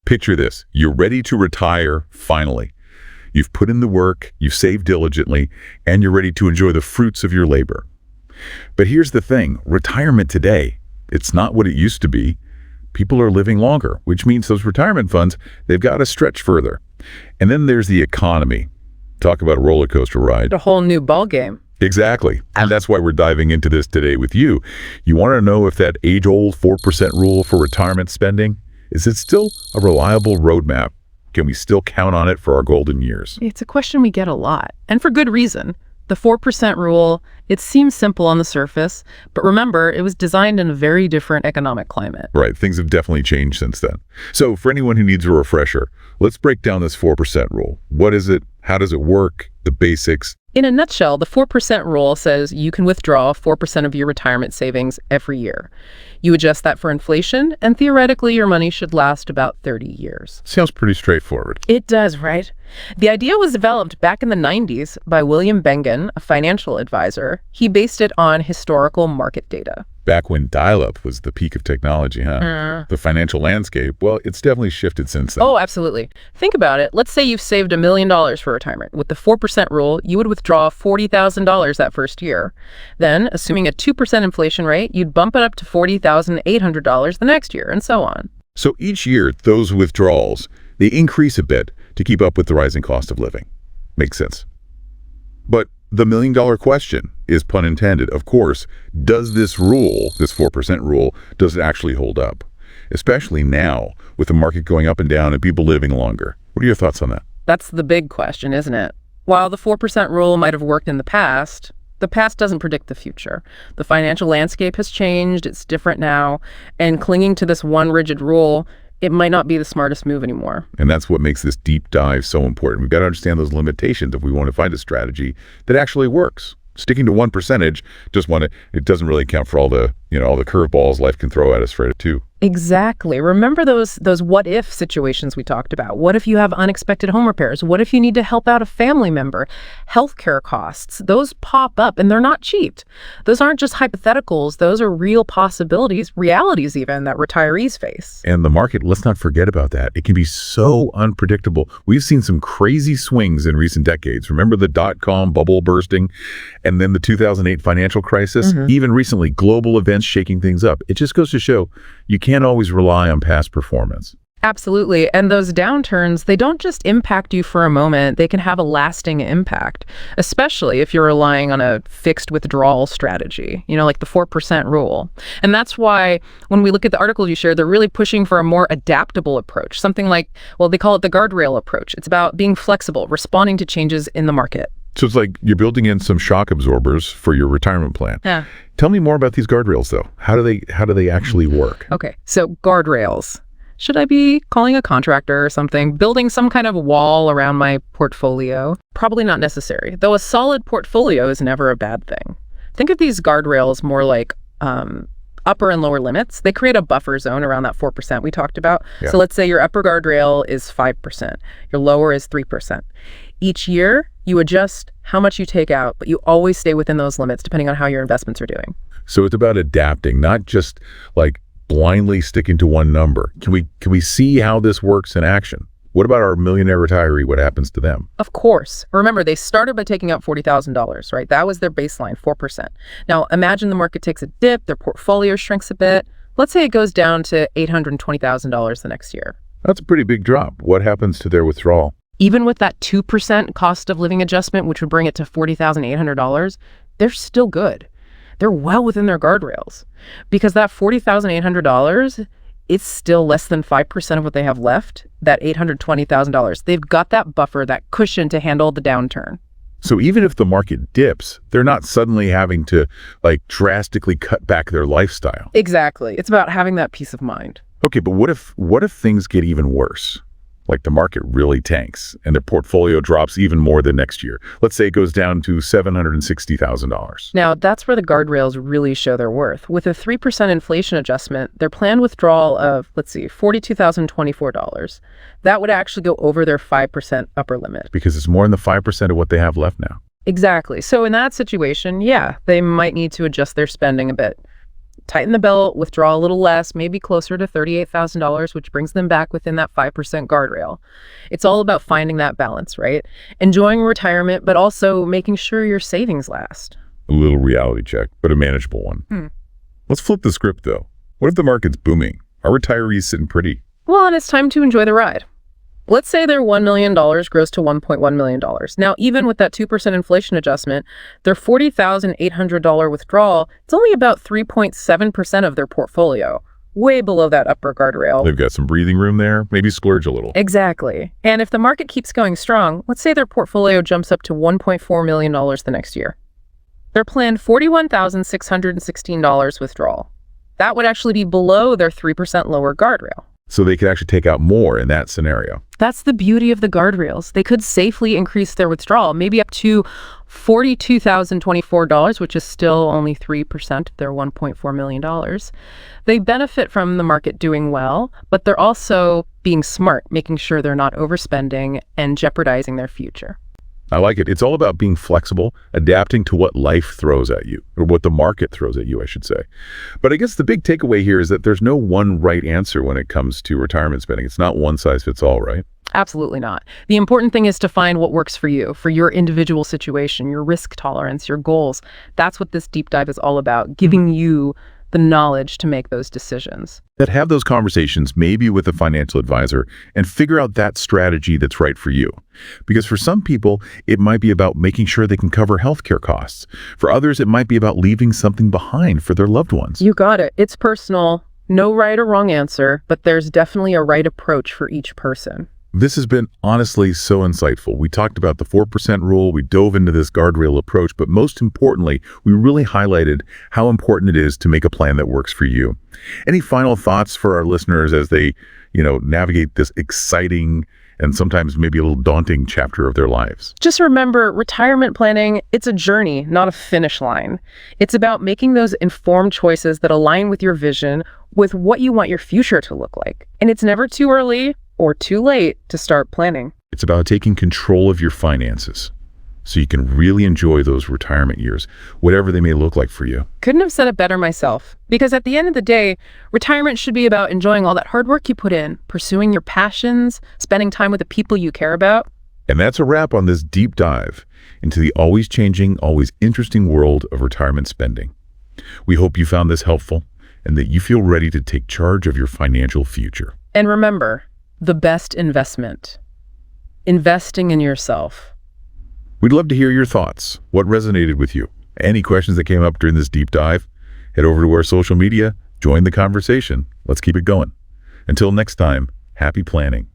Picture this. You're ready to retire, finally. You've put in the work, you've saved diligently, and you're ready to enjoy the fruits of your labor. But here's the thing. Retirement today, it's not what it used to be. People are living longer, which means those retirement funds, they've got to stretch further. And then there's the economy. Talk about a roller coaster ride. A whole new ballgame. Exactly. And that's why we're diving into this today with you. You want to know if that age-old 4% rule for retirement spending, is it still a reliable roadmap? Can we still count on it for our golden years? It's a question we get a lot, and for good reason. The 4% rule, it seems simple on the surface, but remember, it was designed in a very different economic climate. Right. Things have definitely changed since then. So for anyone who needs a refresher, let's break down this 4% rule. What is it? How does it work? The basics. In a nutshell, the 4% rule says you can withdraw 4% of your retirement savings every year. You adjust that for inflation, and theoretically, your money should last about 30 years. Sounds pretty straightforward. It does, right? The idea was developed back in the 90s by William Bengen, a financial advisor. He based it on historical market data. Back when dial-up was the peak of technology, huh? The financial landscape, well, it's definitely shifted since then. Oh, absolutely. Think about it. Let's say you've saved $1 million for retirement. With the 4% rule, you would withdraw $40,000 that first year. Then, assuming a 2% inflation rate, you'd bump it up to $40,800 the next year, and so on. So each year, those withdrawals, they increase a bit to keep up with the rising cost of living. Makes sense. But the million-dollar question is, pun intended, of course, does this rule, this 4% rule, does it actually hold up? Especially now, with the market going up and down and people living longer. What are your thoughts on that? That's the big question, isn't it? While the 4% rule might have worked in the past doesn't predict the future. The financial landscape has changed, it's different now, and clinging to this one rigid rule, it might not be the smartest move anymore. And that's what makes this deep dive so important. We've got to understand those limitations if we want to find a strategy that actually works. Sticking to one percentage, it doesn't really account for all the curveballs life can throw at us right too. Exactly. Remember those what if situations we talked about. What if you have unexpected home repairs? What if you need to help out a family member? Healthcare costs, those pop up and they're not cheap. Those aren't just hypotheticals. Those are real possibilities, realities even, that retirees face. And the market, let's not forget about that. It can be so unpredictable. We've seen some crazy swings in recent decades. Remember the dot-com bubble bursting and then the 2008 financial crisis? Even recently, global events shaking things up. It just goes to show you can't always rely on past performance. Absolutely. And those downturns, they don't just impact you for a moment, they can have a lasting impact, especially if you're relying on a fixed withdrawal strategy, like the 4% rule. And that's why when we look at the articles you shared, they're really pushing for a more adaptable approach, something like, well, they call it the guardrail approach. It's about being flexible, responding to changes in the market. So it's like you're building in some shock absorbers for your retirement plan. Yeah. Tell me more about these guardrails, though. How do they actually work? Okay, so guardrails. Should I be calling a contractor or something, building some kind of wall around my portfolio? Probably not necessary, though a solid portfolio is never a bad thing. Think of these guardrails more like upper and lower limits. They create a buffer zone around that 4% we talked about. Yeah. So let's say your upper guardrail is 5%, your lower is 3%. Each year, you adjust how much you take out, but you always stay within those limits depending on how your investments are doing. So it's about adapting, not just like blindly sticking to one number. Can we see how this works in action? What about our millionaire retiree? What happens to them? Of course. Remember, they started by taking out $40,000, right? That was their baseline, 4%. Now, imagine the market takes a dip, their portfolio shrinks a bit. Let's say it goes down to $820,000 the next year. That's a pretty big drop. What happens to their withdrawal? Even with that 2% cost of living adjustment, which would bring it to $40,800, they're still good. They're well within their guardrails because that $40,800, it's still less than 5% of what they have left, that $820,000. They've got that buffer, that cushion to handle the downturn. So even if the market dips, they're not suddenly having to drastically cut back their lifestyle. Exactly. It's about having that peace of mind. Okay, but what if things get even worse? Like the market really tanks and their portfolio drops even more the next year. Let's say it goes down to $760,000. Now, that's where the guardrails really show their worth. With a 3% inflation adjustment, their planned withdrawal of, $42,024, that would actually go over their 5% upper limit. Because it's more than the 5% of what they have left now. Exactly. So in that situation, yeah, they might need to adjust their spending a bit. tighten the belt, withdraw a little less, maybe closer to $38,000, which brings them back within that 5% guardrail. It's all about finding that balance, right? Enjoying retirement, but also making sure your savings last. A little reality check, but a manageable one. Let's flip the script, though. What if the market's booming? Are retirees sitting pretty? Well, and it's time to enjoy the ride. Let's say their $1 million grows to $1.1 million. Now, even with that 2% inflation adjustment, their $40,800 withdrawal, it's only about 3.7% of their portfolio, way below that upper guardrail. They've got some breathing room there, maybe splurge a little. Exactly. And if the market keeps going strong, let's say their portfolio jumps up to $1.4 million the next year. Their planned $41,616 withdrawal. That would actually be below their 3% lower guardrail. So they could actually take out more in that scenario. That's the beauty of the guardrails. They could safely increase their withdrawal, maybe up to $42,024, which is still only 3% of their $1.4 million. They benefit from the market doing well, but they're also being smart, making sure they're not overspending and jeopardizing their future. I like it. It's all about being flexible, adapting to what life throws at you, or what the market throws at you, I should say. But I guess the big takeaway here is that there's no one right answer when it comes to retirement spending. It's not one size fits all, right? Absolutely not. The important thing is to find what works for you, for your individual situation, your risk tolerance, your goals. That's what this deep dive is all about, giving you the knowledge to make those decisions. That have those conversations, maybe with a financial advisor, and figure out that strategy that's right for you. Because for some people, it might be about making sure they can cover healthcare costs. For others, it might be about leaving something behind for their loved ones. You got it. It's personal. No right or wrong answer, but there's definitely a right approach for each person. This has been honestly so insightful. We talked about the 4% rule, we dove into this guardrail approach, but most importantly, we really highlighted how important it is to make a plan that works for you. Any final thoughts for our listeners as they, navigate this exciting and sometimes maybe a little daunting chapter of their lives? Just remember, retirement planning, it's a journey, not a finish line. It's about making those informed choices that align with your vision, with what you want your future to look like. And it's never too early or too late to start planning. It's about taking control of your finances so you can really enjoy those retirement years, whatever they may look like for you. Couldn't have said it better myself. Because at the end of the day, retirement should be about enjoying all that hard work you put in, pursuing your passions, spending time with the people you care about. And that's a wrap on this deep dive into the always changing, always interesting world of retirement spending. We hope you found this helpful and that you feel ready to take charge of your financial future. And remember, the best investment, investing in yourself. We'd love to hear your thoughts. What resonated with you? Any questions that came up during this deep dive? Head over to our social media, join the conversation. Let's keep it going. Until next time, happy planning.